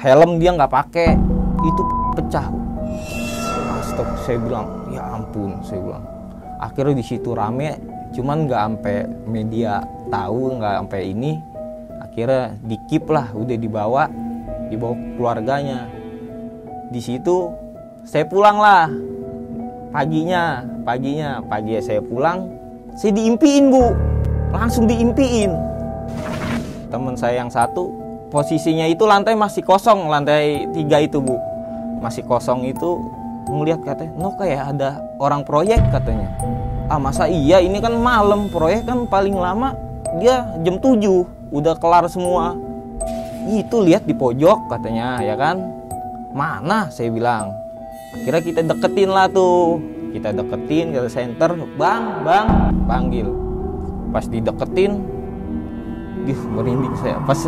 helm dia nggak pakai, itu pecah. Stop, saya bilang ya ampun, saya bilang. Akhirnya di situ rame, cuman nggak sampai media tahu, nggak sampai ini. Akhirnya dikip lah, udah dibawa keluarganya. Di situ saya pulang lah. Pagi saya pulang, saya diimpiin Bu, langsung diimpiin. Teman saya yang satu, posisinya itu lantai masih kosong, lantai 3 itu Bu, masih kosong itu, ngeliat katanya, no kayak ada orang proyek katanya. Ah masa iya, ini kan malam, proyek kan paling lama dia jam 7, udah kelar semua. Itu lihat di pojok katanya, ya kan? Mana? Saya bilang. Akhirnya kita deketin lah tuh, kita deketin ke center, bang, panggil. Pas dideketin, merinding saya. Pas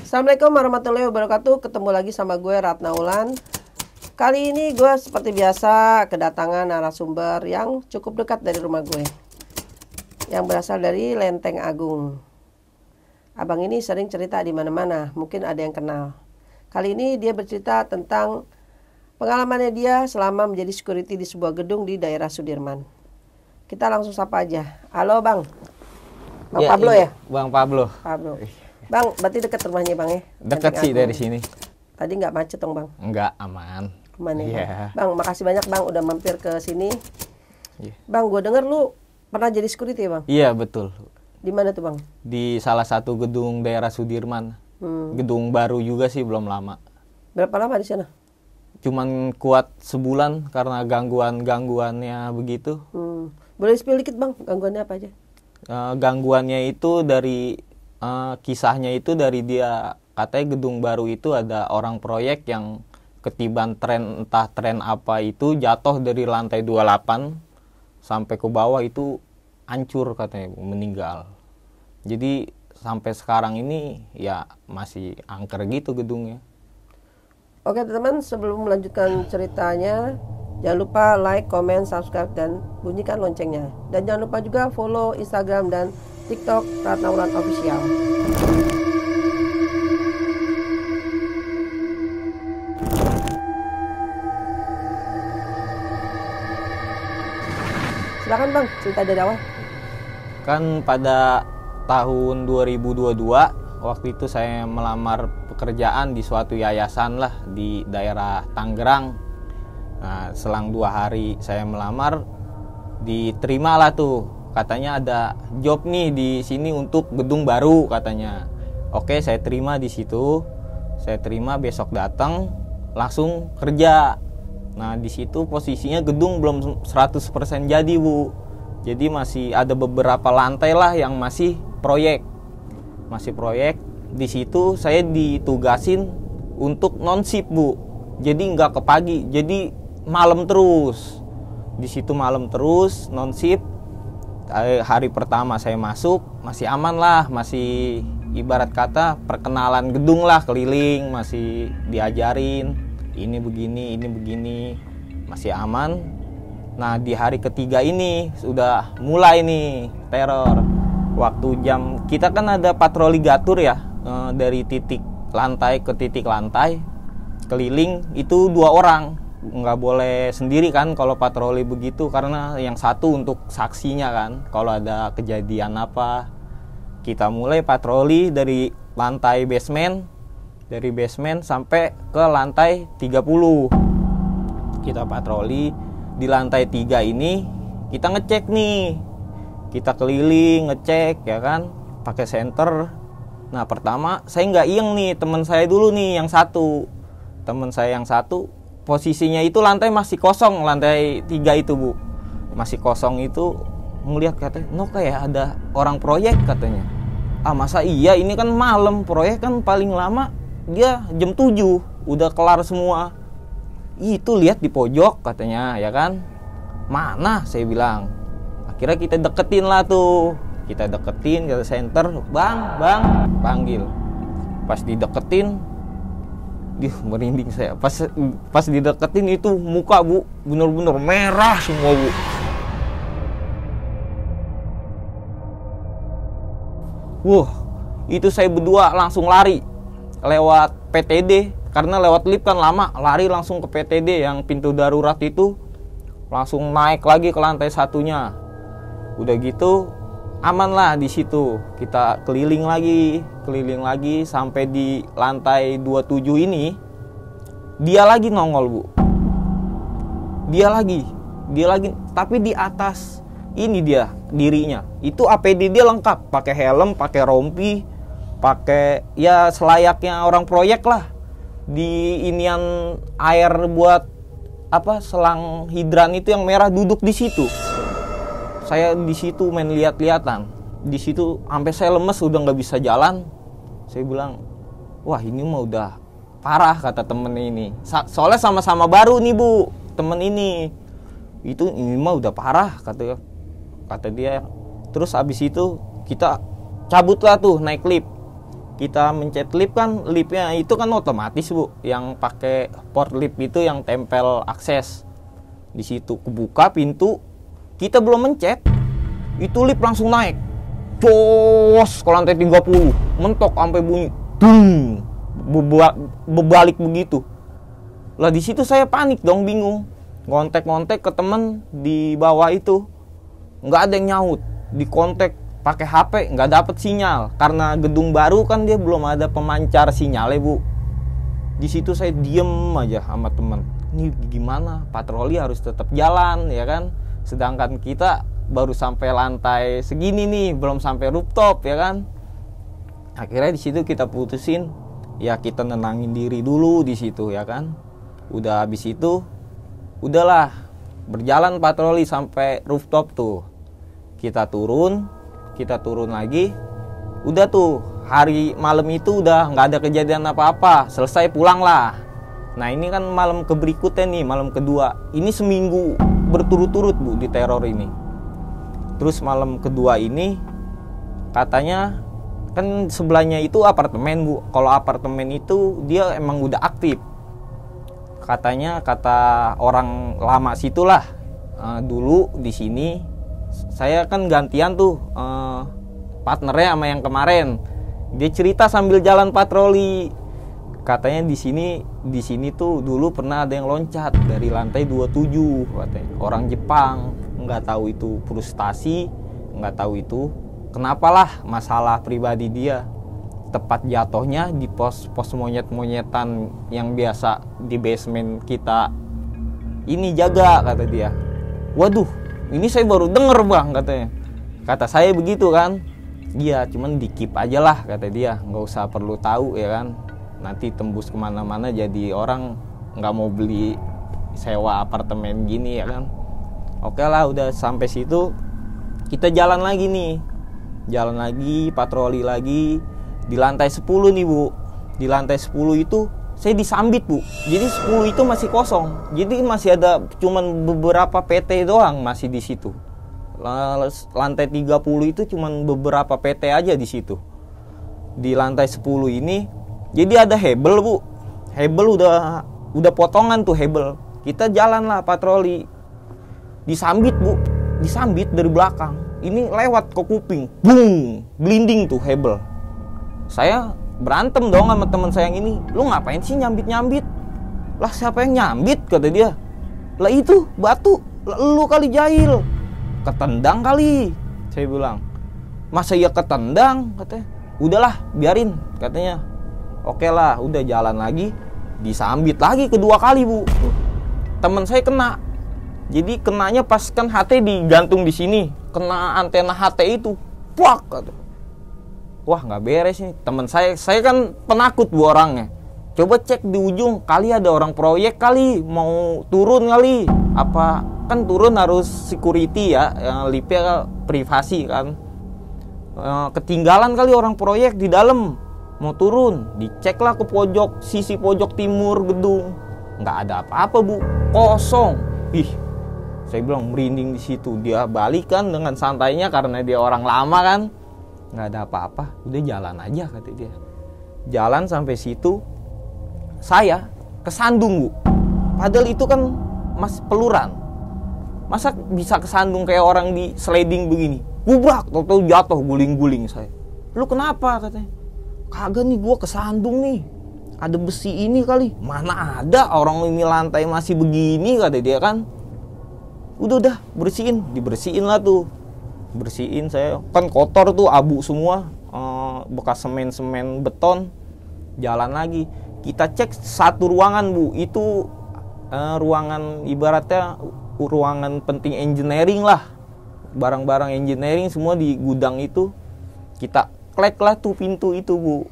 Assalamualaikum warahmatullahi wabarakatuh. Ketemu lagi sama gue Ratna Wulan. Kali ini gue seperti biasa kedatangan narasumber yang cukup dekat dari rumah gue, yang berasal dari Lenteng Agung. Abang ini sering cerita di mana-mana, mungkin ada yang kenal. Kali ini dia bercerita tentang pengalamannya dia selama menjadi security di sebuah gedung di daerah Sudirman. Kita langsung sapa aja. Halo Bang. Bang ya, Pablo ya? Bang Pablo. Bang, berarti dekat rumahnya Bang ya? Dekat sih dari sini. Tadi nggak macet dong Bang? Nggak, aman. Aman ya? Yeah. Bang, makasih banyak Bang udah mampir ke sini. Yeah. Bang, gue denger lu pernah jadi security ya Bang? Iya, betul. Di mana tuh Bang? Di salah satu gedung daerah Sudirman. Gedung baru juga sih, belum lama. Berapa lama di sana? Cuman kuat sebulan karena gangguannya begitu. Boleh spill dikit Bang, gangguannya apa aja? Gangguannya itu dari kisahnya itu dari dia katanya gedung baru itu ada orang proyek yang ketiban entah tren apa itu jatuh dari lantai 28 sampai ke bawah itu hancur katanya, meninggal. Jadi sampai sekarang ini ya masih angker gitu gedungnya. Oke teman-teman, sebelum melanjutkan ceritanya, jangan lupa like, comment, subscribe, dan bunyikan loncengnya. Dan jangan lupa juga follow Instagram dan TikTok Ratna Wulan Official. Silakan Bang, cerita dari awal. Kan pada tahun 2022, waktu itu saya melamar pekerjaan di suatu yayasan lah di daerah Tangerang. Nah, selang 2 hari saya melamar, diterima lah tuh. Katanya ada job nih di sini untuk gedung baru katanya. Oke, saya terima di situ. Saya terima, besok datang langsung kerja. Nah, di situ posisinya gedung belum 100% jadi, Bu. Jadi masih ada beberapa lantai lah yang masih proyek. Masih proyek. Di situ saya ditugasin untuk non-shift, Bu. Jadi nggak ke pagi, jadi malam terus. Di situ malam terus, non-shift. Hari pertama saya masuk, masih aman lah, masih ibarat kata perkenalan gedung lah, keliling, masih diajarin. Ini begini, masih aman. Nah di hari ketiga ini sudah mulai nih teror. Waktu jam, kita kan ada patroli gatur ya, dari titik lantai ke titik lantai, keliling itu 2 orang. Nggak boleh sendiri kan kalau patroli begitu, karena yang satu untuk saksinya kan, kalau ada kejadian apa. Kita mulai patroli dari lantai basement, dari basement sampai ke lantai 30. Kita patroli di lantai 3 ini, kita ngecek nih, kita keliling ngecek ya kan, pakai senter. Nah pertama saya nggak ieng nih, teman saya dulu nih yang satu, teman saya yang satu posisinya itu lantai masih kosong, lantai 3 itu Bu, masih kosong itu, ngeliat katanya, no kayak ada orang proyek katanya. Ah masa iya, ini kan malam, proyek kan paling lama dia jam 7 udah kelar semua. Itu lihat di pojok katanya, ya kan? Mana? Saya bilang. Akhirnya kita deketin lah tuh, kita deketin ke center, bang, panggil. Pas dideketin, Merinding saya. Pas dideketin itu muka Bu bener-bener merah semua Bu. Wah, itu saya berdua langsung lari lewat PTD, karena lewat lift kan lama, lari langsung ke PTD yang pintu darurat itu, langsung naik lagi ke lantai satunya. Udah gitu aman lah di situ. Kita keliling lagi sampai di lantai 27 ini. Dia lagi nongol Bu. Dia lagi tapi di atas ini dia dirinya. Itu APD dia lengkap, pakai helm, pakai rompi, pakai ya selayaknya orang proyek lah. Di inian air buat apa selang hidran itu yang merah, duduk di situ. Saya di situ main lihat-lihatan. Di situ sampai saya lemes, udah nggak bisa jalan. Saya bilang, wah ini mah udah parah, kata temen ini. Soalnya sama-sama baru nih Bu, temen ini. Ini mah udah parah, kata dia. Terus abis itu kita cabutlah tuh naik lift. Kita mencet lift kan, liftnya itu kan otomatis Bu, yang pakai port lift itu yang tempel akses. Di situ kebuka pintu, kita belum mencet, itu lift langsung naik. Cos ke lantai 30, mentok sampai bunyi, dung, berbalik begitu. Lah di situ saya panik dong, bingung. Ngontek ke temen di bawah itu, nggak ada yang nyaut. Dikontek pakai HP nggak dapet sinyal, karena gedung baru kan dia belum ada pemancar sinyalnya Bu. Di situ saya diem aja sama temen. Ini gimana? Patroli harus tetap jalan ya kan? Sedangkan kita baru sampai lantai segini nih, belum sampai rooftop ya kan. Akhirnya di situ kita putusin, ya kita nenangin diri dulu di situ ya kan. Udah habis itu, udahlah berjalan patroli sampai rooftop tuh. Kita turun lagi. Udah tuh hari malam itu udah nggak ada kejadian apa-apa, selesai pulang lah. Nah ini kan malam keberikutnya nih, malam kedua. Ini seminggu berturut-turut Bu di teror ini. Terus malam kedua ini katanya kan sebelahnya itu apartemen Bu. Kalau apartemen itu dia emang udah aktif. Katanya kata orang lama situlah, dulu di sini saya kan gantian tuh partnernya sama yang kemarin. Dia cerita sambil jalan patroli. Katanya di sini tuh dulu pernah ada yang loncat dari lantai 27 katanya. Orang Jepang, nggak tahu itu frustasi, nggak tahu itu kenapalah, masalah pribadi dia. Tepat jatuhnya di pos monyet-monyetan yang biasa di basement kita ini jaga, kata dia. Waduh, ini saya baru denger Bang, katanya. Kata saya begitu kan. Iya, cuman di-keep aja lah, kata dia. Nggak usah perlu tahu ya kan. Nanti tembus kemana-mana jadi orang nggak mau beli sewa apartemen gini ya kan. Oke lah, udah sampai situ kita jalan lagi nih. Jalan lagi, patroli lagi. Di lantai 10 nih Bu. Di lantai 10 itu saya disambit Bu. Jadi 10 itu masih kosong. Jadi masih ada cuman beberapa PT doang masih di situ. Lantai 30 itu cuman beberapa PT aja di situ. Di lantai 10 ini jadi ada hebel Bu. Hebel udah potongan tuh hebel. Kita jalan lah patroli. Disambit Bu. Disambit dari belakang. Ini lewat ke kuping. Bung, blinding tuh hebel. Saya berantem dong sama teman saya yang ini. Lu ngapain sih nyambit-nyambit? Lah siapa yang nyambit, kata dia. Lah itu batu. Lah lu kali jahil. Ketendang kali, saya bilang. Masa iya ketendang, katanya. Udahlah, biarin, katanya. Oke lah, udah jalan lagi. Disambit lagi kedua kali Bu. Teman saya kena. Jadi kenanya pas kan HT digantung di sini. Kena antena HT itu. Puak, kata. Wah nggak beres nih. Teman saya kan penakut Bu orangnya. Coba cek di ujung, kali ada orang proyek kali mau turun kali. Apa kan turun harus security ya, liftnya privasi kan. Ketinggalan kali orang proyek di dalam mau turun. Diceklah ke pojok, sisi pojok timur gedung. Nggak ada apa-apa Bu, kosong. Ih, saya bilang merinding di situ. Dia balik kan dengan santainya karena dia orang lama kan. Nggak ada apa-apa, udah jalan aja, kata dia. Jalan sampai situ, saya kesandung, Bu. Padahal itu kan mas peluran. Masa bisa kesandung kayak orang di sliding begini? Gubrak, tau-tau jatuh guling-guling saya. Lu kenapa katanya? Kagak nih, gua kesandung nih. Ada besi ini kali. Mana ada, orang ini lantai masih begini kata dia kan. Udah bersihin, dibersihin lah tuh. Bersihin saya, kan kotor tuh, abu semua, bekas semen beton. Jalan lagi, kita cek satu ruangan, Bu. Itu ruangan ibaratnya ruangan penting engineering lah. Barang-barang engineering semua di gudang itu. Kita klek lah tuh pintu itu, Bu.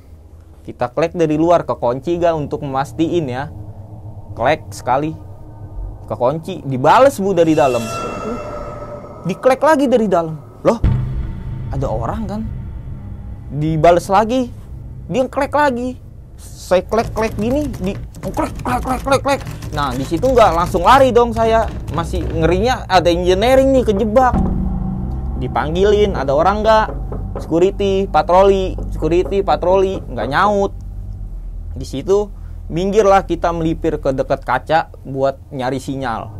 Kita klek dari luar, kekunci gak untuk memastiin ya. Klek sekali, kekunci, dibales, Bu, dari dalam. Diklek lagi dari dalam. Loh, ada orang kan? Dibales lagi, dia klek lagi. Saya klek gini, di klek. Nah, di situ nggak langsung lari dong saya. Masih ngerinya ada engineering nih kejebak. Dipanggilin, ada orang nggak? Security patroli, nggak nyaut. Di situ minggirlah kita melipir ke dekat kaca buat nyari sinyal.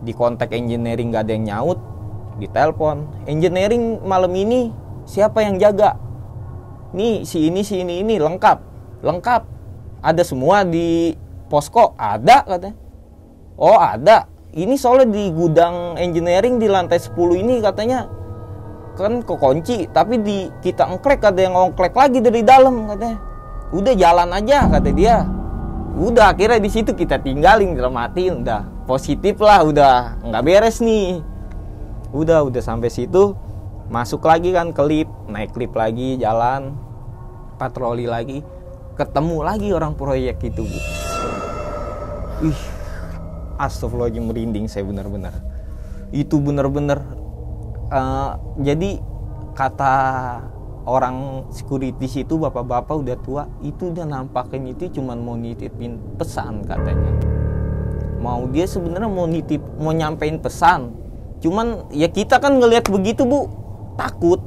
Di kontak engineering nggak ada yang nyaut. Ditelepon, engineering malam ini siapa yang jaga? Nih si ini lengkap. Ada semua di posko? Ada katanya. Oh ada. Ini soalnya di gudang engineering di lantai 10 ini katanya kan kekunci, tapi di kita ngklek ada yang ngklek lagi dari dalam katanya. Udah jalan aja kata dia. Udah akhirnya di situ kita tinggalin, dalam hati udah positif lah, udah nggak beres nih. Udah sampai situ, masuk lagi kan ke lift, naik lift lagi, jalan patroli lagi, ketemu lagi orang proyek itu, Bu. Astagfirullahaladzim, merinding saya benar-benar. Itu benar-benar jadi kata orang security itu, bapak-bapak udah tua, itu udah nampakin itu cuman mau nitipin pesan katanya. Dia sebenarnya mau nyampein pesan. Cuman ya kita kan ngelihat begitu, Bu, takut.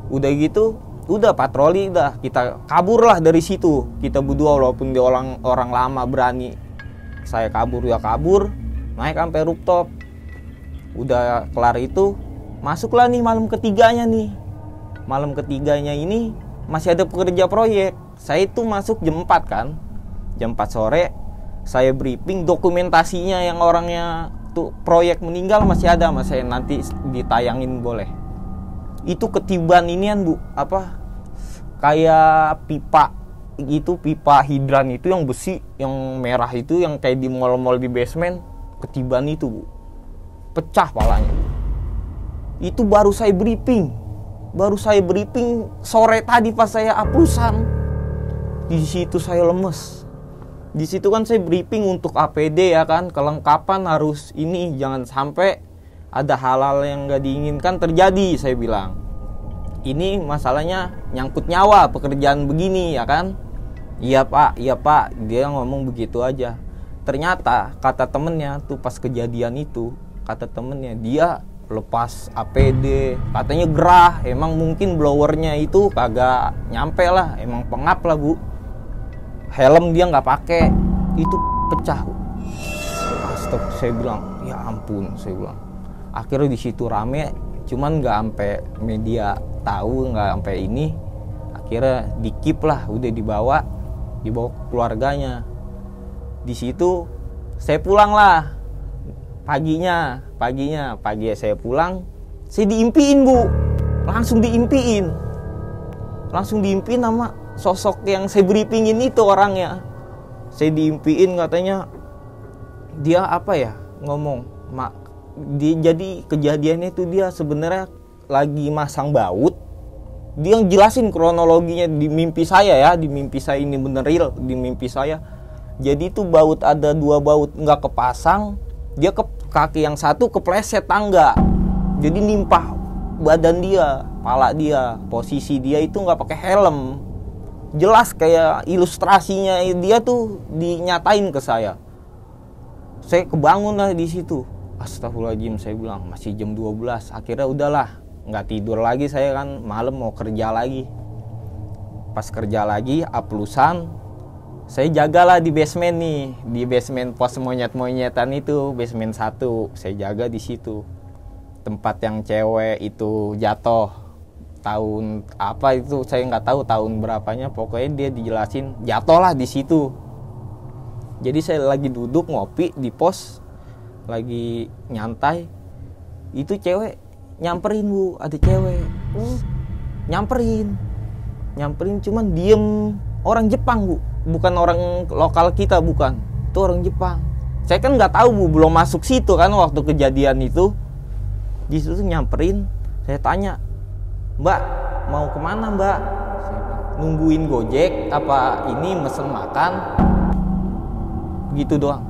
Udah gitu, udah patroli, udah kita kabur lah dari situ. Kita berdua, walaupun dia orang lama berani. Saya kabur, naik sampai rooftop. Udah kelar itu, masuklah nih malam ketiganya nih. Malam ketiganya ini masih ada pekerja proyek. Saya itu masuk jam 4 kan. Jam 4 sore saya briefing dokumentasinya, yang orangnya tuh proyek meninggal masih ada, saya nanti ditayangin boleh. Itu ketiban inian, Bu, apa kayak pipa itu, pipa hidran itu yang besi, yang merah itu, yang kayak di mall-mall di basement. Ketiban itu, Bu, pecah palanya. Itu baru saya briefing sore tadi pas saya aplusan. Di situ saya lemes. Di situ kan saya briefing untuk APD ya kan, kelengkapan harus ini, jangan sampai ada hal-hal yang gak diinginkan terjadi, saya bilang. Ini masalahnya nyangkut nyawa, pekerjaan begini ya kan. Iya pak, dia ngomong begitu aja. Ternyata kata temennya tuh pas kejadian itu, kata temennya dia lepas APD, katanya gerah, emang mungkin blowernya itu kagak nyampe lah, emang pengap lah, Bu. Helm dia nggak pakai, itu pecah. Astagfirullah, saya bilang, ya ampun, saya bilang. Akhirnya di situ rame, cuman nggak sampai media tahu, nggak sampai ini. Akhirnya dikip lah, udah dibawa keluarganya. Di situ saya pulang lah. Paginya saya pulang, saya diimpiin, Bu. Langsung diimpiin sama sosok yang saya briefingin itu orangnya. Saya diimpiin, katanya dia apa ya, ngomong, jadi kejadiannya itu dia sebenarnya lagi masang baut. Dia yang jelasin kronologinya di mimpi saya ya, di mimpi saya ini bener real, di mimpi saya. Jadi itu baut, ada 2 baut nggak kepasang, dia ke kaki yang satu kepleset tangga, jadi nimpah badan dia, kepala dia, posisi dia itu nggak pakai helm. Jelas kayak ilustrasinya dia tuh dinyatain ke saya. Saya kebangun lah di situ. Astagfirullahaladzim, saya bilang masih jam 12. Akhirnya udahlah, nggak tidur lagi saya kan, malam mau kerja lagi. Pas kerja lagi, aplusan, Saya jagalah di basement nih, di basement pos monyet-monyetan itu, basement 1. Saya jaga di situ. Tempat yang cewek itu jatuh. Tahun apa itu saya nggak tahu tahun berapanya, pokoknya dia dijelasin jatuh lah di situ. Jadi saya lagi duduk ngopi di pos, lagi nyantai, itu cewek nyamperin Bu, ada cewek nyamperin cuman diem, orang Jepang Bu, bukan orang lokal kita, bukan, itu orang Jepang. Saya kan nggak tahu Bu, belum masuk situ kan waktu kejadian itu. Di situ nyamperin, saya tanya, Mbak, mau kemana Mbak? Nungguin Gojek apa ini mesen makan? Gitu doang.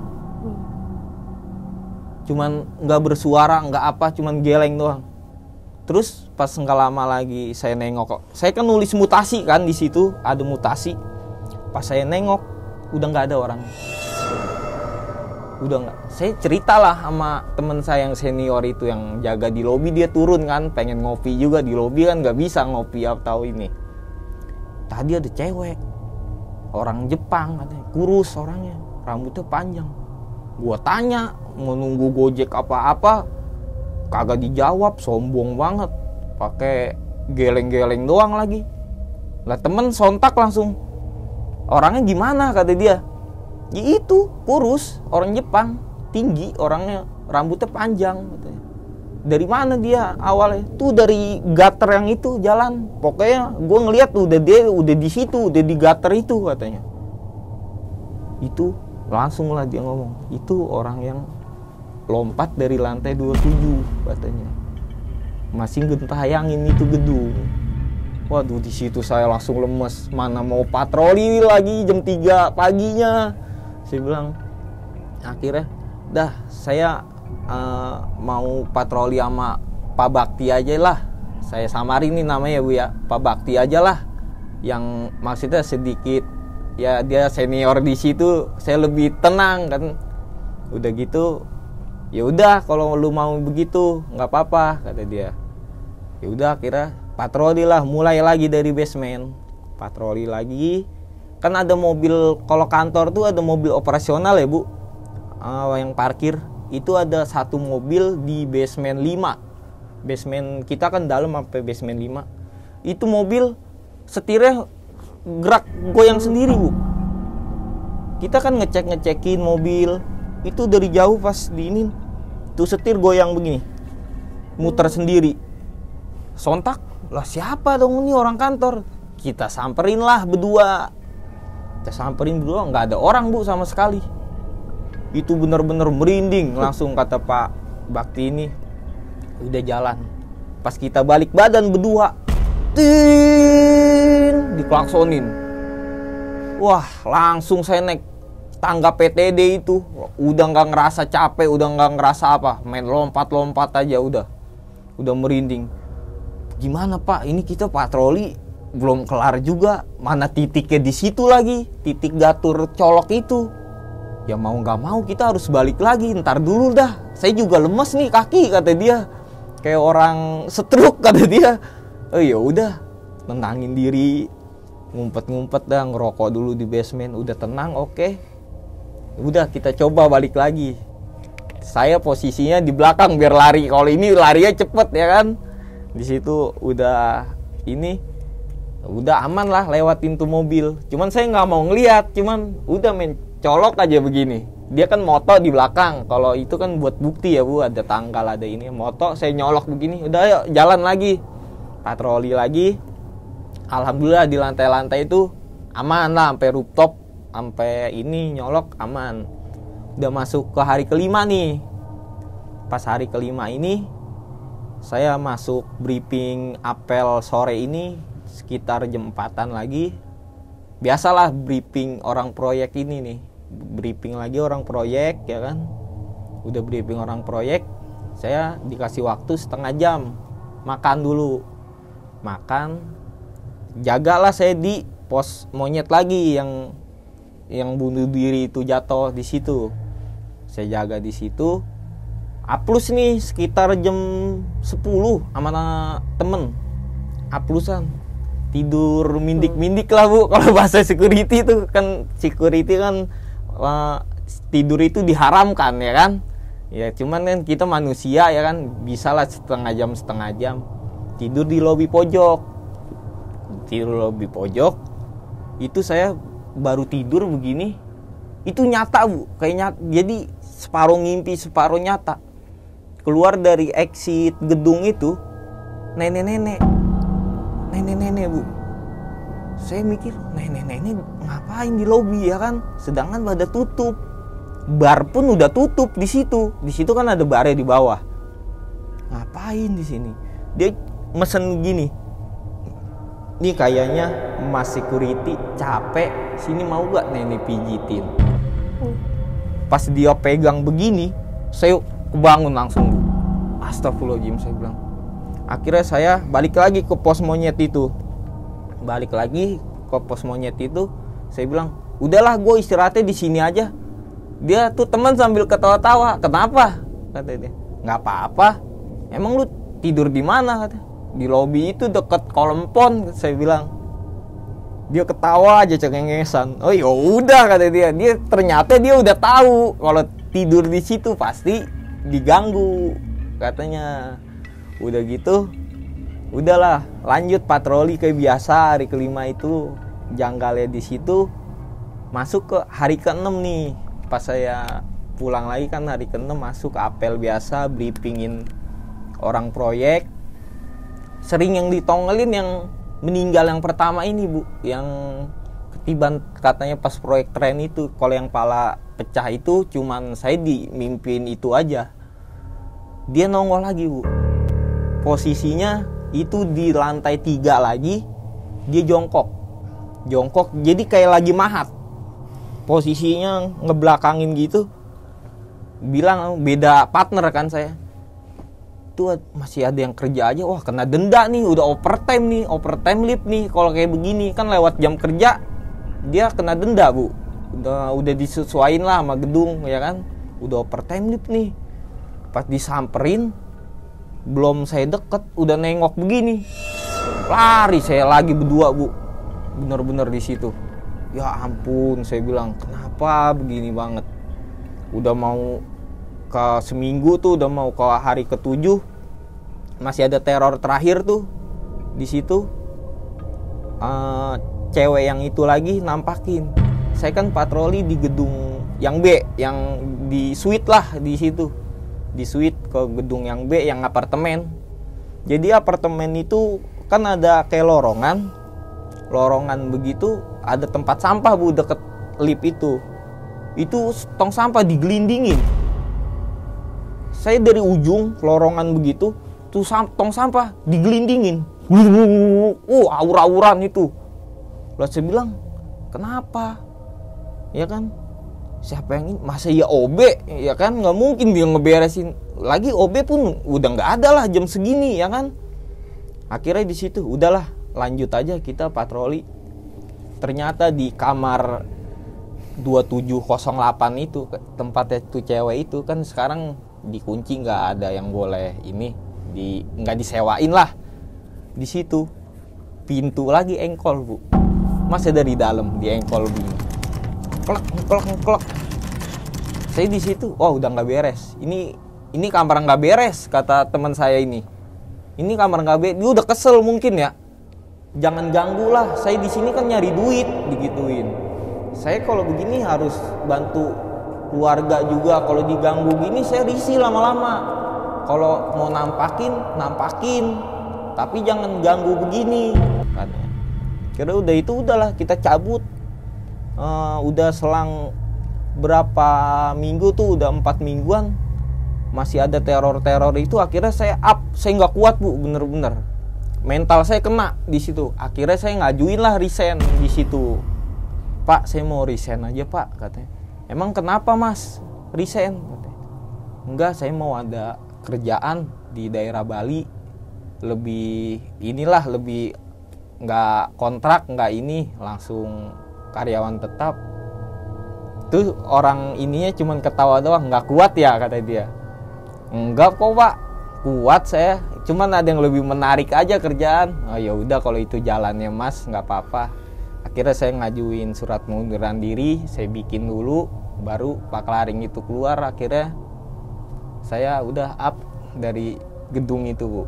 Cuman nggak bersuara, nggak apa, cuman geleng doang. Terus pas nggak lama lagi saya nengok, saya kan nulis mutasi kan di situ, ada mutasi. Pas saya nengok, udah nggak ada orang. Udah nggak. Saya ceritalah sama teman saya yang senior itu yang jaga di lobi, dia turun kan, pengen ngopi juga di lobi kan, nggak bisa ngopi atau ini. Tadi ada cewek, orang Jepang katanya, kurus orangnya, rambutnya panjang. Gua tanya mau nunggu Gojek apa-apa, kagak dijawab, sombong banget, pakai geleng-geleng doang lagi. Lah temen sontak langsung, orangnya gimana kata dia. Ya itu, kurus, orang Jepang, tinggi orangnya, rambutnya panjang katanya. Dari mana dia awalnya? Tuh dari gutter yang itu jalan. Pokoknya gue ngeliat tuh dia udah di situ, udah di gutter itu katanya. Itu langsung lah dia ngomong, itu orang yang lompat dari lantai 27 katanya. Masih gentayangin itu gedung. Waduh, di situ saya langsung lemes, mana mau patroli lagi jam 3 paginya. Saya bilang, akhirnya dah saya mau patroli sama Pak Bakti aja lah. Saya samarin nih namanya Bu ya, Pak Bakti aja lah. Yang maksudnya sedikit ya, dia senior di situ, saya lebih tenang kan. Udah gitu, ya udah kalau lu mau begitu nggak apa-apa kata dia. Ya udah akhirnya patroli lah, mulai lagi dari basement, patroli lagi. Kan ada mobil, kalau kantor tuh ada mobil operasional ya Bu, yang parkir. Itu ada satu mobil di basement 5. Basement kita kan dalam sampai basement 5. Itu mobil setirnya gerak goyang sendiri Bu. Kita kan ngecekin mobil, itu dari jauh pas diinin, tuh setir goyang begini, muter sendiri. Sontak, lah siapa dong ini, orang kantor. Kita samperin lah berdua. Nggak ada orang Bu sama sekali. Itu bener-bener merinding. Langsung kata Pak Bakti ini, udah jalan. Pas kita balik badan berdua, diklaksonin. Wah, langsung saya naik tangga PTD itu. Udah nggak ngerasa capek, udah nggak ngerasa apa, main lompat-lompat aja udah merinding. Gimana Pak, ini kita patroli belum kelar juga, mana titiknya di situ lagi, titik gatur colok itu. Ya mau nggak mau kita harus balik lagi, ntar dulu dah, saya juga lemes nih kaki kata dia, kayak orang stroke kata dia. Oh ya udah, tenangin diri, ngumpet dah, ngerokok dulu di basement, udah tenang, oke. Udah kita coba balik lagi. Saya posisinya di belakang biar lari, kalau ini larinya cepet ya kan. Di situ udah aman lah lewatin tuh mobil. Cuman saya nggak mau ngeliat, cuman udah main colok aja begini. Dia kan moto di belakang, kalau itu kan buat bukti ya Bu, ada tanggal ada ini. Moto saya nyolok begini, udah ayo jalan lagi, patroli lagi. Alhamdulillah di lantai-lantai itu aman lah, sampai rooftop, sampai ini nyolok aman. Udah masuk ke hari kelima nih. Pas hari kelima ini saya masuk briefing apel sore ini sekitar jam 4-an lagi. Biasalah briefing orang proyek ini nih. Briefing lagi orang proyek ya kan. Udah briefing orang proyek, saya dikasih waktu setengah jam. Makan dulu. Makan. Jagalah saya di pos monyet lagi yang bunuh diri itu jatuh di situ. Saya jaga di situ. Aplus nih sekitar jam 10 sama temen. Aplusan. tidur mindik-mindik lah Bu. Kalau bahasa security itu kan, security kan tidur itu diharamkan ya kan. Ya cuman kan kita manusia ya kan, bisa lah setengah jam tidur di lobi pojok. Tidur lobi pojok itu saya baru tidur begini, itu nyata Bu, kayak jadi separuh ngimpi separuh nyata. Keluar dari exit gedung itu nenek-nenek Bu. Saya mikir nenek-nenek ngapain di lobi ya kan, sedangkan pada tutup. Bar pun udah tutup di situ. Di situ kan ada barnya di bawah. Ngapain di sini? Dia mesen gini. Ini kayaknya Mas security capek, sini mau gak nenek pijitin. Pas dia pegang begini, saya kebangun langsung. Astagfirullahaladzim, saya bilang. Akhirnya saya balik lagi ke pos monyet itu. Saya bilang, udahlah gue istirahatnya di sini aja. Dia tuh teman sambil ketawa-tawa. Kenapa? Kata dia. Nggak apa-apa. Emang lu tidur di mana? Kata. Di lobi itu deket kolam pon. Saya bilang. Dia ketawa aja cengengesan. Oh ya udah kata dia. Ternyata dia udah tahu kalau tidur di situ pasti diganggu. Katanya. Udah gitu. Udahlah, lanjut patroli kayak biasa. Hari kelima itu janggalnya di situ. Masuk ke hari ke-6 nih. Pas saya pulang lagi kan hari ke-6, masuk apel biasa, briefingin orang proyek. Sering yang ditongelin yang meninggal yang pertama ini Bu, yang ketiban katanya pas proyek tren itu. Kalau yang pala pecah itu cuman saya dimimpin itu aja. Dia nongol lagi Bu, posisinya itu di lantai 3 lagi. Dia jongkok jadi kayak lagi mahat. Posisinya ngebelakangin gitu. Bilang beda partner kan saya. Tuh masih ada yang kerja aja. Wah kena denda nih, udah overtime lift nih. Kalau kayak begini kan lewat jam kerja, dia kena denda Bu. Udah disesuaiin lah sama gedung ya kan. Udah overtime lift nih. Pas disamperin, belum saya deket, udah nengok begini. Lari saya lagi berdua Bu. Bener-bener di situ. Ya ampun, saya bilang kenapa begini banget. Udah mau ke seminggu tuh, udah mau ke hari ke-7, masih ada teror terakhir tuh di situ. Cewek yang itu lagi nampakin. Saya kan patroli di gedung yang B, yang di suite lah di situ. Di suite ke gedung yang B, yang apartemen. Jadi apartemen itu kan ada kayak lorongan begitu, ada tempat sampah Bu deket lift itu. Itu tong sampah digelindingin. Saya dari ujung lorongan begitu, tuh tong sampah digelindingin. Aur-auran itu. Lalu saya bilang, kenapa? Ya kan, siapa yang ini? Masa ya OB? Ya kan, nggak mungkin dia ngeberesin. Lagi OB pun udah nggak ada lah jam segini, ya kan? Akhirnya di situ, udahlah, lanjut aja kita patroli. Ternyata di kamar 2708 itu, tempatnya tuh cewek itu kan sekarang dikunci, nggak ada yang boleh ini, nggak disewain lah. Di situ pintu lagi engkol Bu, masih dari dalam di engkol begini, klek. Saya di situ, oh udah nggak beres. Ini kamar nggak beres kata teman saya ini. Ini kamar nggak beres, dia udah kesel mungkin ya. Jangan ganggu lah, saya di sini kan nyari duit, digituin. Saya kalau begini harus bantu keluarga juga. Kalau diganggu gini saya risih lama-lama. Kalau mau nampakin, tapi jangan ganggu begini. Kira udah itu udahlah kita cabut. Udah selang berapa minggu tuh, udah 4 mingguan masih ada teror itu. Akhirnya saya nggak kuat Bu, bener-bener. Mental saya kena di situ. Akhirnya saya ngajuin lah resign di situ. Pak, saya mau resign aja Pak, katanya. Emang kenapa Mas resign? Katanya. Enggak, saya mau ada kerjaan di daerah Bali. Lebih nggak kontrak, nggak ini, langsung karyawan tetap. Tuh orang ininya cuman ketawa doang, nggak kuat ya kata dia. Enggak kok Pak, kuat saya. cuman ada yang lebih menarik aja kerjaan. Oh ya udah kalau itu jalannya Mas, nggak apa-apa. Akhirnya saya ngajuin surat pengunduran diri, saya bikin dulu, baru Pak Klaring itu keluar. Akhirnya saya udah up dari gedung itu, Bu.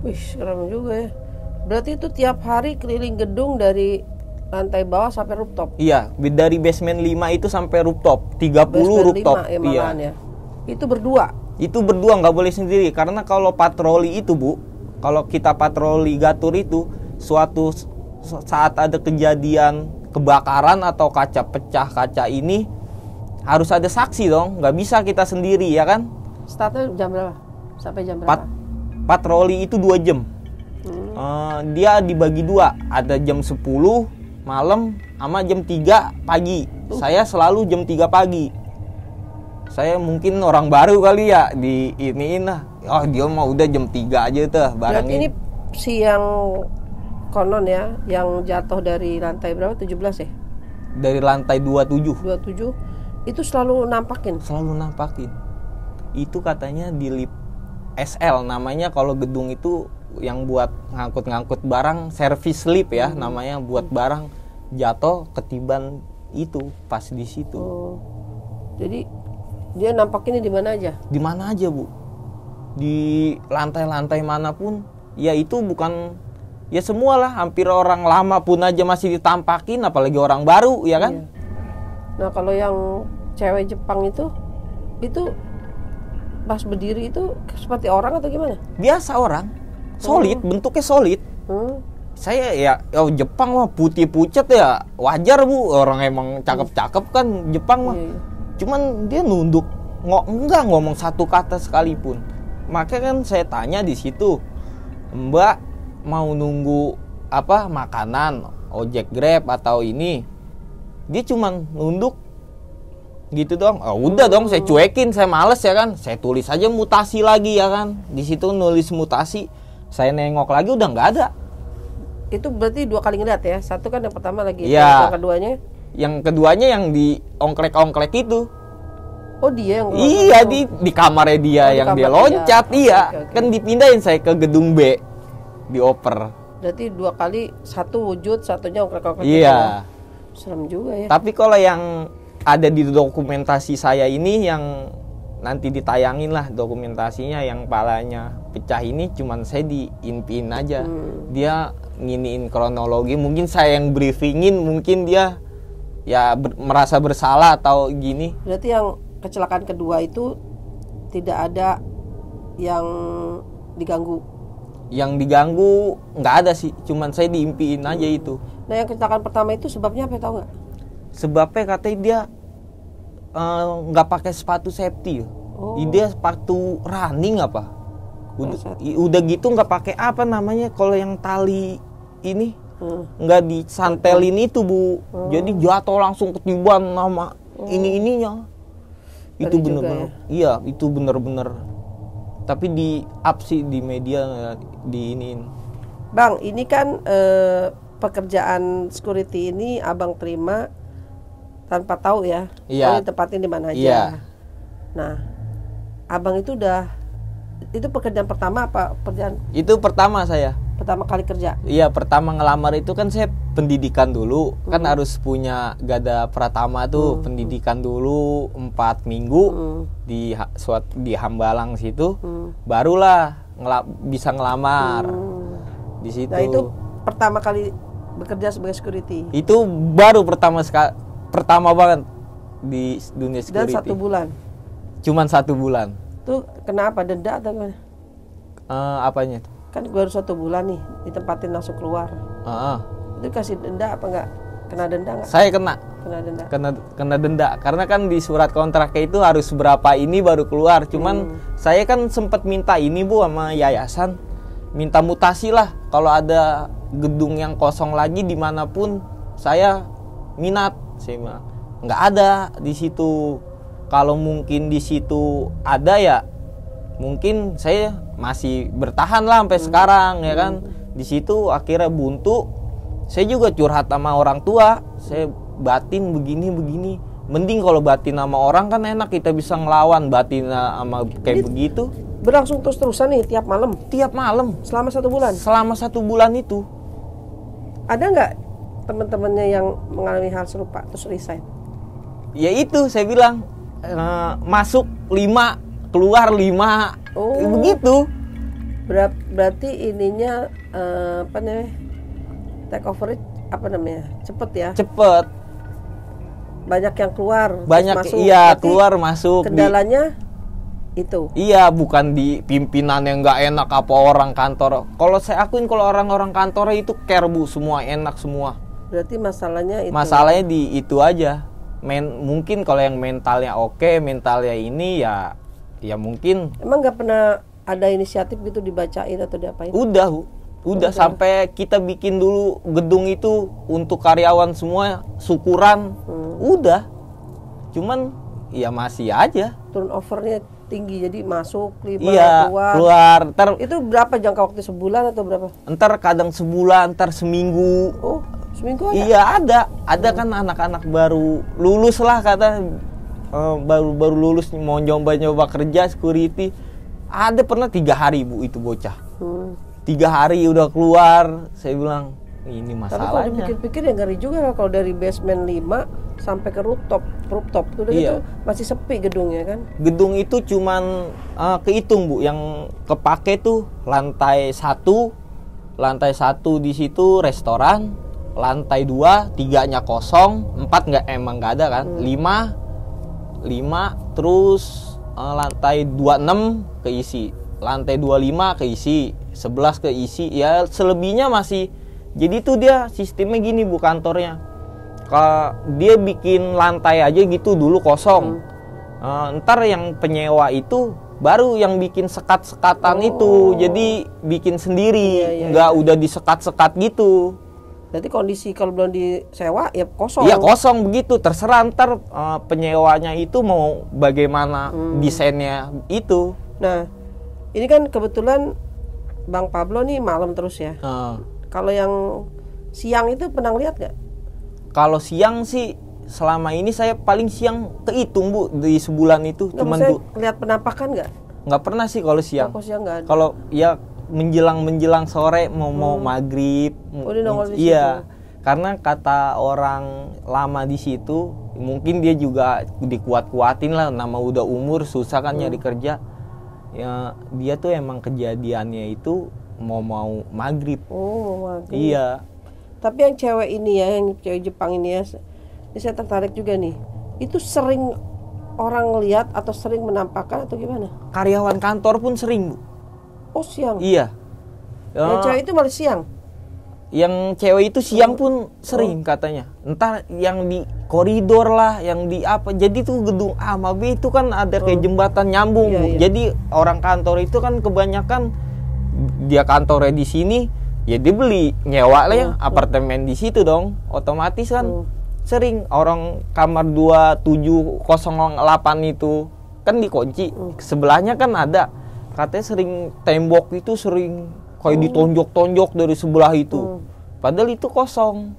Wih, keren juga ya. Berarti itu tiap hari keliling gedung dari lantai bawah sampai rooftop. Iya, dari basement 5 itu sampai rooftop, 30 Basement rooftop. 5, ya, malahan ya. Itu berdua. Itu berdua, nggak boleh sendiri. Karena kalau patroli itu, Bu, kalau kita patroli Gatur itu, suatu saat ada kejadian kebakaran atau kaca pecah, kaca ini harus ada saksi dong. Nggak bisa kita sendiri, ya kan? Startnya jam berapa? Sampai jam berapa? Patroli itu 2 jam. Dia dibagi 2. Ada jam 10 malam sama jam 3 pagi. Saya selalu jam 3 pagi. Saya mungkin orang baru kali ya di iniin lah. Oh, dia mau udah jam 3 aja tuh barangnya. Berarti ini si yang konon ya, yang jatuh dari lantai berapa? 17 ya? Dari lantai 27. 27 itu selalu nampakin. Selalu nampakin. Itu katanya di lift SL namanya, kalau gedung itu yang buat ngangkut-ngangkut barang, service lift ya namanya, buat barang jatuh ketiban itu pas di situ. Jadi dia nampakinnya di mana aja? Di mana aja, Bu? Di lantai-lantai manapun. Ya itu bukan, ya semualah, hampir orang lama pun aja masih ditampakin, apalagi orang baru, ya kan? Iya. Nah, kalau yang cewek Jepang itu pas berdiri itu seperti orang atau gimana? Biasa orang, solid, bentuknya solid. Saya ya, Jepang mah putih pucet ya, wajar, Bu, orang emang cakep-cakep kan Jepang mah. Iya. Cuman dia nunduk, enggak ngomong satu kata sekalipun. Makanya kan saya tanya di situ, Mbak mau nunggu apa, makanan, ojek Grab atau ini? Dia cuman nunduk gitu dong. Oh, udah dong, saya cuekin, saya males ya kan. Saya tulis aja mutasi lagi ya kan. Di situ nulis mutasi. Saya nengok lagi udah nggak ada. Itu berarti 2 kali ngeliat ya. Satu kan yang pertama lagi, ya. Yang keduanya yang di ongklek-ongklek itu. Oh, dia yang iya, di kamarnya dia yang dia loncat dia. Iya. Okay. Kan dipindahin saya ke gedung B, dioper. Berarti 2 kali, satu wujud, satunya ongklek-ongklek. Iya. Serem juga ya. Tapi kalau yang ada di dokumentasi saya ini, yang nanti ditayangin lah dokumentasinya, yang palanya pecah ini cuman saya diimpiin aja. Dia nginiin kronologi, mungkin saya yang briefingin, mungkin dia ya merasa bersalah atau gini. Berarti yang kecelakaan kedua itu tidak ada yang diganggu? Yang diganggu nggak ada sih, cuman saya diimpiin aja itu. Nah, yang kecelakaan pertama itu sebabnya apa, tahu nggak? Sebabnya katanya dia nggak pakai sepatu safety. Dia sepatu running apa? Udah gitu nggak pakai apa namanya, kalau yang tali ini nggak disantelin itu, Bu. Jadi jatuh langsung ketiban sama ininya. Itu bener-bener. Ya? Iya, itu bener-bener. Tapi di up sih di media, di iniin. Bang, ini kan pekerjaan security ini Abang terima tanpa tahu ya. Iya. Tempatin di mana aja. Iya. Nah, Abang itu itu pekerjaan pertama apa pekerjaan? Itu pertama saya. Pertama kali kerja? Iya, pertama ngelamar itu kan saya pendidikan dulu. Kan harus punya Gada Pratama tuh, pendidikan dulu 4 minggu di Hambalang situ. Barulah bisa ngelamar. Di situ. Nah, itu pertama kali bekerja sebagai security. Itu baru pertama banget di dunia security. Dan 1 bulan. Cuman 1 bulan. Tuh kenapa, denda atau gimana? Apanya? Kan baru 1 bulan nih ditempatin langsung keluar. Itu kasih denda apa enggak? Kena denda enggak? Saya kena. Kena denda. Kena denda karena kan di surat kontraknya itu harus berapa ini baru keluar. Cuman saya kan sempat minta ini, Bu, sama yayasan, minta mutasi lah. Kalau ada gedung yang kosong lagi dimanapun saya minat. Saya bilang nggak ada di situ. Kalau mungkin di situ ada ya, mungkin saya masih bertahan lah sampai sekarang ya kan. Di situ akhirnya buntu. Saya juga curhat sama orang tua. Saya batin begini. Mending kalau batin sama orang kan enak, kita bisa ngelawan batin sama kayak begitu. Berlangsung terus-terusan nih tiap malam? Tiap malam. Selama 1 bulan? Selama 1 bulan itu. Ada nggak teman-temannya yang mengalami hal serupa terus resign? Ya itu saya bilang, masuk 5, keluar 5. Oh. Begitu. Berarti ininya apa namanya? Take over apa namanya? Cepet ya? Cepet. Banyak yang keluar, Banyak, masuk. iya, Berarti keluar masuk. kendalanya itu. Iya, bukan di pimpinan yang nggak enak apa orang kantor. Kalau saya akuin kalau orang-orang kantor itu care Bu, semua enak semua. Berarti masalahnya itu. Masalahnya di itu aja. Mungkin kalau yang mentalnya oke, mentalnya ini ya mungkin. Emang nggak pernah ada inisiatif gitu dibacain atau diapain? Udah Bu. Udah sampai kita bikin dulu gedung itu untuk karyawan semua syukuran. Udah. Cuman ya masih aja. Turnovernya tinggi, jadi masuk 5, Iya, keluar. Ntar, itu berapa jangka waktu, sebulan atau berapa? ntar kadang sebulan, ntar seminggu. Oh, seminggu aja? Iya ada kan anak-anak baru lulus lah kata, baru lulus mau nyoba kerja security. Ada pernah 3 hari Bu itu bocah. 3 hari udah keluar. Saya bilang ini Tapi masalahnya. kalau dipikir-pikir ya ngeri juga lah kalau dari basement 5 sampai ke rooftop udah gitu masih sepi gedungnya kan. Gedung itu cuman kehitung Bu, yang kepake tuh lantai 1 di situ restoran, lantai 2 3-nya kosong, 4 emang nggak ada kan, 5 terus lantai 26 keisi, lantai 25 keisi, 11 keisi, ya selebihnya masih. Jadi tuh dia sistemnya gini Bu kantornya. Kalau dia bikin lantai aja gitu dulu kosong. Ntar yang penyewa itu baru yang bikin sekat-sekatan itu. Jadi bikin sendiri, nggak udah disekat-sekat gitu. Berarti kondisi kalau belum disewa ya kosong. Iya kosong begitu. Terserah ntar penyewanya itu mau bagaimana desainnya itu. Nah, ini kan kebetulan Bang Pablo nih malam terus ya. Kalau yang siang itu pernah lihat nggak? Kalau siang sih selama ini saya paling siang kehitung Bu di sebulan itu. Nggak, cuman lihat penampakan nggak? Nggak pernah sih kalau siang. Kalau siang nggak ada. Kalau ya menjelang sore mau maghrib. Dia nongol di iya. situ. Karena kata orang lama di situ, mungkin dia juga dikuat-kuatin lah, nama udah umur susah kan nyari kerja. Ya dia tuh emang kejadiannya itu mau maghrib. Oh, maghrib. Iya. Tapi yang cewek ini ya, yang cewek Jepang ini ya, ini saya tertarik juga nih. Itu sering orang lihat atau sering menampakkan atau gimana? Karyawan kantor pun sering Bu. Oh siang? Iya. Yang cewek itu malah siang? Yang cewek itu siang pun sering katanya. Entah yang di koridor lah, yang di apa. Jadi tuh gedung A sama B itu kan ada kayak jembatan nyambung. Iya. Jadi orang kantor itu kan kebanyakan dia kantornya di sini, ya dia beli nyewa lah ya apartemen di situ dong. Otomatis kan sering orang kamar 2708 itu kan dikunci. Sebelahnya kan ada. Katanya sering tembok itu sering kayak ditonjok-tonjok dari sebelah itu. Padahal itu kosong.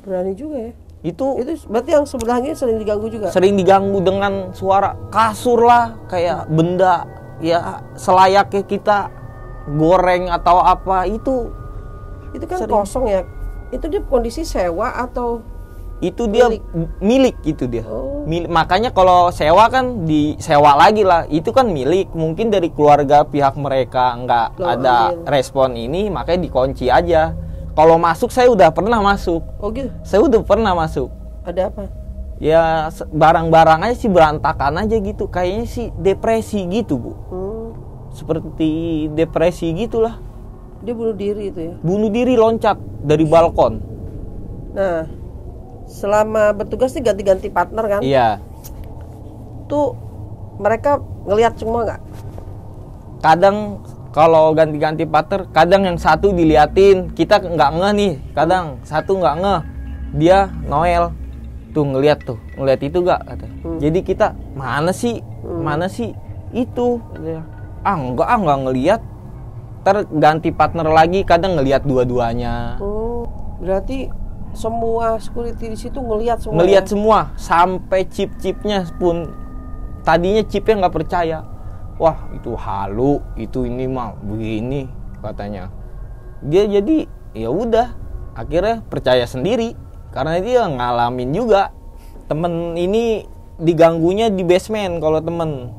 Berani juga ya. Itu berarti yang sebelahnya sering diganggu juga? Sering diganggu dengan suara kasur lah, kayak benda ya selayaknya kita goreng atau apa itu kan sering. Kosong ya. Itu dia kondisi sewa atau itu dia milik itu dia. Milik. Makanya kalau sewa kan disewa lagi lah. Itu kan milik. Mungkin dari keluarga pihak mereka nggak ada respon ini, makanya dikunci aja. Kalau masuk saya udah pernah masuk. Oh gitu. Saya udah pernah masuk. Ada apa? Ya barang-barang aja sih berantakan aja gitu. Kayaknya sih depresi gitu Bu. Seperti depresi gitulah. Dia bunuh diri itu ya? Bunuh diri, loncat dari balkon. Nah, selama bertugas sih ganti-ganti partner kan? Iya. Tuh mereka ngelihat semua nggak? Kadang kalau ganti-ganti partner, kadang yang satu diliatin, kita nggak ngeh nih. Kadang satu nggak ngeh, dia Noel tuh ngeliat itu gak? Jadi kita mana sih itu? Enggak ngeliat. Terganti partner lagi, kadang ngeliat dua-duanya. Oh, berarti semua security di situ ngelihat semua. Ngelihat ya? semua, sampai chip-chipnya pun. Tadinya chipnya nggak percaya. Wah, itu halu, itu ini mah begini katanya. Dia jadi ya udah, akhirnya percaya sendiri karena dia ngalamin juga. Temen ini diganggunya di basement kalau temen.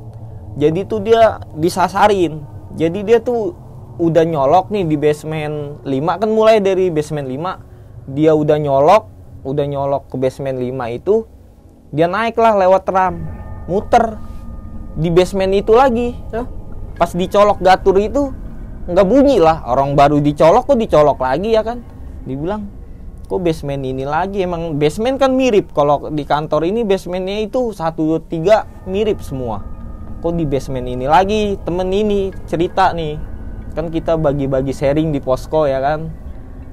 Jadi tuh dia disasarin. Jadi dia tuh udah nyolok nih di basement 5, kan mulai dari basement 5. Dia udah nyolok ke basement 5 itu. Dia naiklah lewat ram, muter di basement itu lagi. Pas dicolok gatur itu nggak bunyi lah, orang baru dicolok kok dicolok lagi ya kan. Dibilang kok basement ini lagi, emang basement kan mirip. Kalau di kantor ini basementnya itu 1, 2, 3 mirip semua. Kok di basement ini lagi, temen ini cerita nih. Kan kita bagi-bagi sharing di posko ya kan.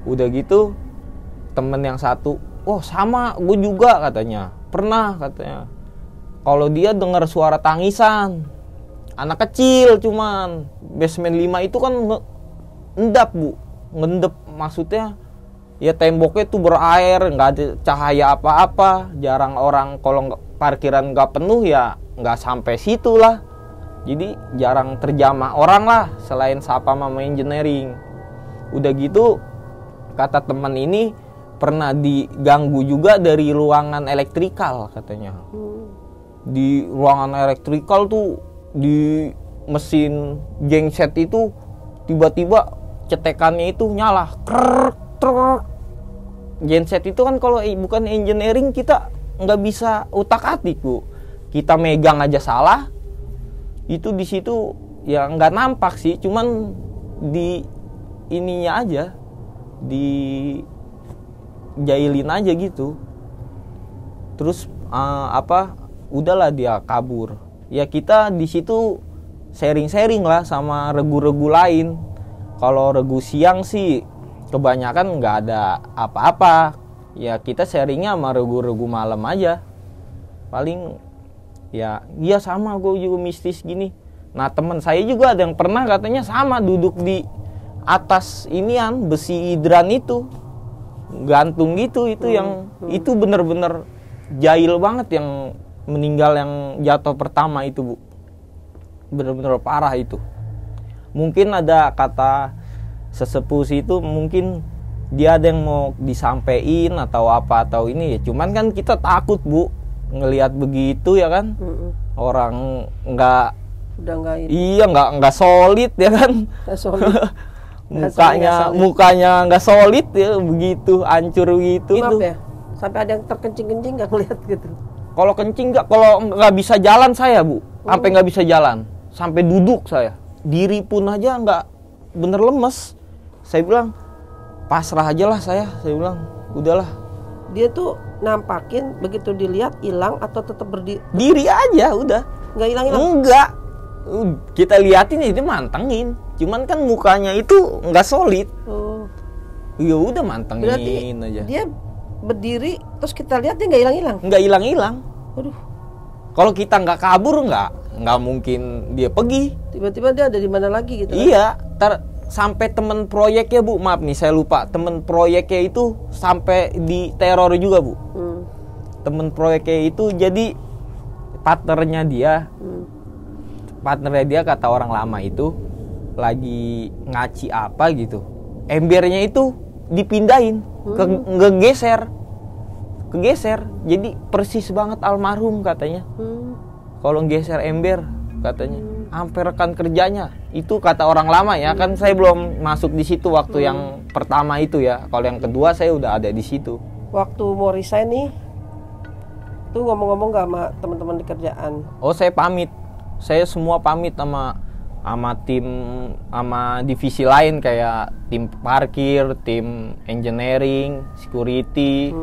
Udah gitu temen yang satu, oh sama gue juga katanya. Pernah katanya. Kalau dia dengar suara tangisan anak kecil, cuman basement 5 itu kan ngendap bu, ngendep maksudnya ya temboknya tuh berair, nggak ada cahaya apa-apa, jarang orang kalau parkiran nggak penuh ya nggak sampai situ lah, jadi jarang terjamah orang lah selain Sapam sama engineering. Udah gitu kata teman ini pernah diganggu juga dari ruangan elektrikal katanya. Di ruangan elektrikal tuh di mesin genset itu tiba-tiba cetekannya itu nyala, krrrk, truk. Genset itu kan kalau bukan engineering kita nggak bisa utak-atik bu. Kita megang aja salah. Itu di situ ya nggak nampak sih, cuman di ininya aja, di jailin aja gitu. Terus udahlah dia kabur. Ya kita di situ sharing-sharing lah sama regu-regu lain. Kalau regu siang sih kebanyakan nggak ada apa-apa. Ya kita sharingnya sama regu-regu malam aja. Paling ya iya sama gue juga mistis gini. Nah teman saya juga ada yang pernah katanya sama duduk di atas inian besi hidran itu, gantung gitu. Itu yang itu bener-bener jahil banget yang meninggal, yang jatuh pertama itu bu, bener-bener parah itu. Mungkin ada kata sesepuh itu, mungkin dia ada yang mau disampein atau apa atau ini ya, cuman kan kita takut bu ngelihat begitu ya kan. Orang nggak nggak solid ya kan. Solid. mukanya nggak solid ya, begitu hancur gitu. Maaf ya, sampai ada yang terkencing-kencing nggak ngeliat gitu. Kalau kencing nggak, kalau nggak bisa jalan saya bu, sampai nggak bisa jalan, sampai duduk saya, diri pun aja nggak, bener lemes. Saya bilang pasrah aja lah saya bilang udahlah. Dia tuh nampakin begitu dilihat hilang atau tetap berdiri? Diri aja udah. Nggak hilang-hilang? Enggak. Kita liatin ya dia mantengin. Cuman kan mukanya itu nggak solid. Ya udah mantengin. Berarti aja. Dia berdiri terus kita lihat dia nggak hilang-hilang? Nggak hilang-hilang. Waduh. Kalau kita nggak kabur nggak mungkin dia pergi. Tiba-tiba dia ada di mana lagi gitu? Iya. Sampai temen proyeknya bu, maaf nih saya lupa, temen proyeknya itu sampai di teror juga bu. Temen proyeknya itu jadi partnernya dia kata orang lama itu lagi ngaci apa gitu, embernya itu dipindahin, kegeser, jadi persis banget almarhum katanya. Kalau geser ember katanya, sampai rekan kerjanya itu kata orang lama ya, kan saya belum masuk di situ waktu yang pertama itu ya. Kalau yang kedua saya udah ada di situ. Waktu mau resign nih, tuh ngomong-ngomong gak sama teman-teman di kerjaan? Oh saya pamit, saya semua pamit sama tim, sama divisi lain kayak tim parkir, tim engineering, security,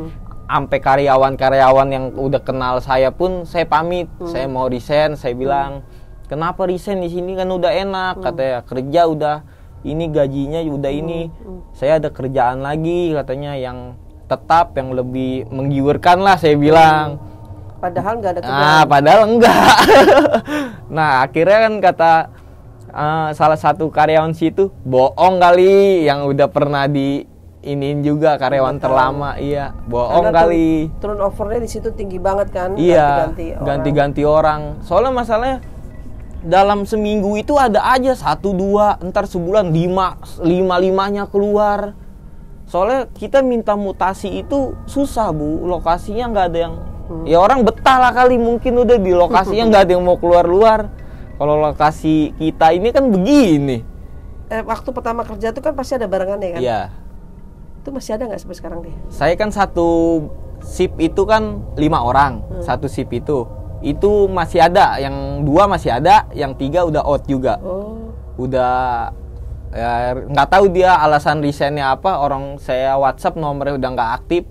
sampai karyawan-karyawan yang udah kenal saya pun saya pamit. Saya mau resign, saya bilang kenapa resign, di sini kan udah enak, katanya kerja udah ini, gajinya udah ini, saya ada kerjaan lagi katanya yang tetap, yang lebih menggiurkan lah, saya bilang. Padahal nggak ada kerjaan. Padahal enggak. Nah akhirnya kan kata salah satu karyawan situ, bohong kali, yang udah pernah di iniin juga karyawan terlama. Iya, bohong Karena kali. Turnovernya di situ tinggi banget kan. Iya, ganti-ganti orang. Soalnya masalahnya dalam seminggu itu ada aja 1-2, ntar sebulan 5-5-nya keluar. Soalnya kita minta mutasi itu susah, Bu. Lokasinya nggak ada yang ya orang betah lah kali, mungkin udah di lokasinya nggak ada yang mau keluar-luar. Kalau lokasi kita ini kan begini. Waktu pertama kerja tuh kan pasti ada barengannya kan? Iya. Itu masih ada nggak sampai sekarang deh? Saya kan satu shift itu kan 5 orang, satu shift itu masih ada, yang 2 masih ada, yang 3 udah out juga. Udah ya, nggak tahu dia alasan resignnya apa. Orang saya WhatsApp nomornya udah nggak aktif.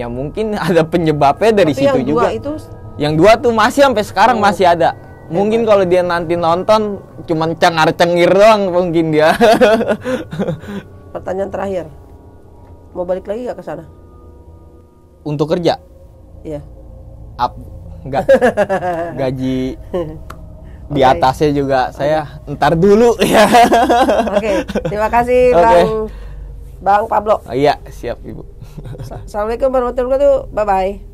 Ya mungkin ada penyebabnya dari Tapi situ yang juga. Itu... Yang 2 tuh masih sampai sekarang masih ada. Mungkin kalau dia nanti nonton cuman cengar-cengir doang mungkin dia. Pertanyaan terakhir, mau balik lagi nggak ke sana? Untuk kerja? Iya. Enggak. Gaji di atasnya juga saya ntar dulu ya. Oke, terima kasih Bang Pablo. Iya, siap Ibu. Assalamualaikum warahmatullahi wabarakatuh. Bye bye.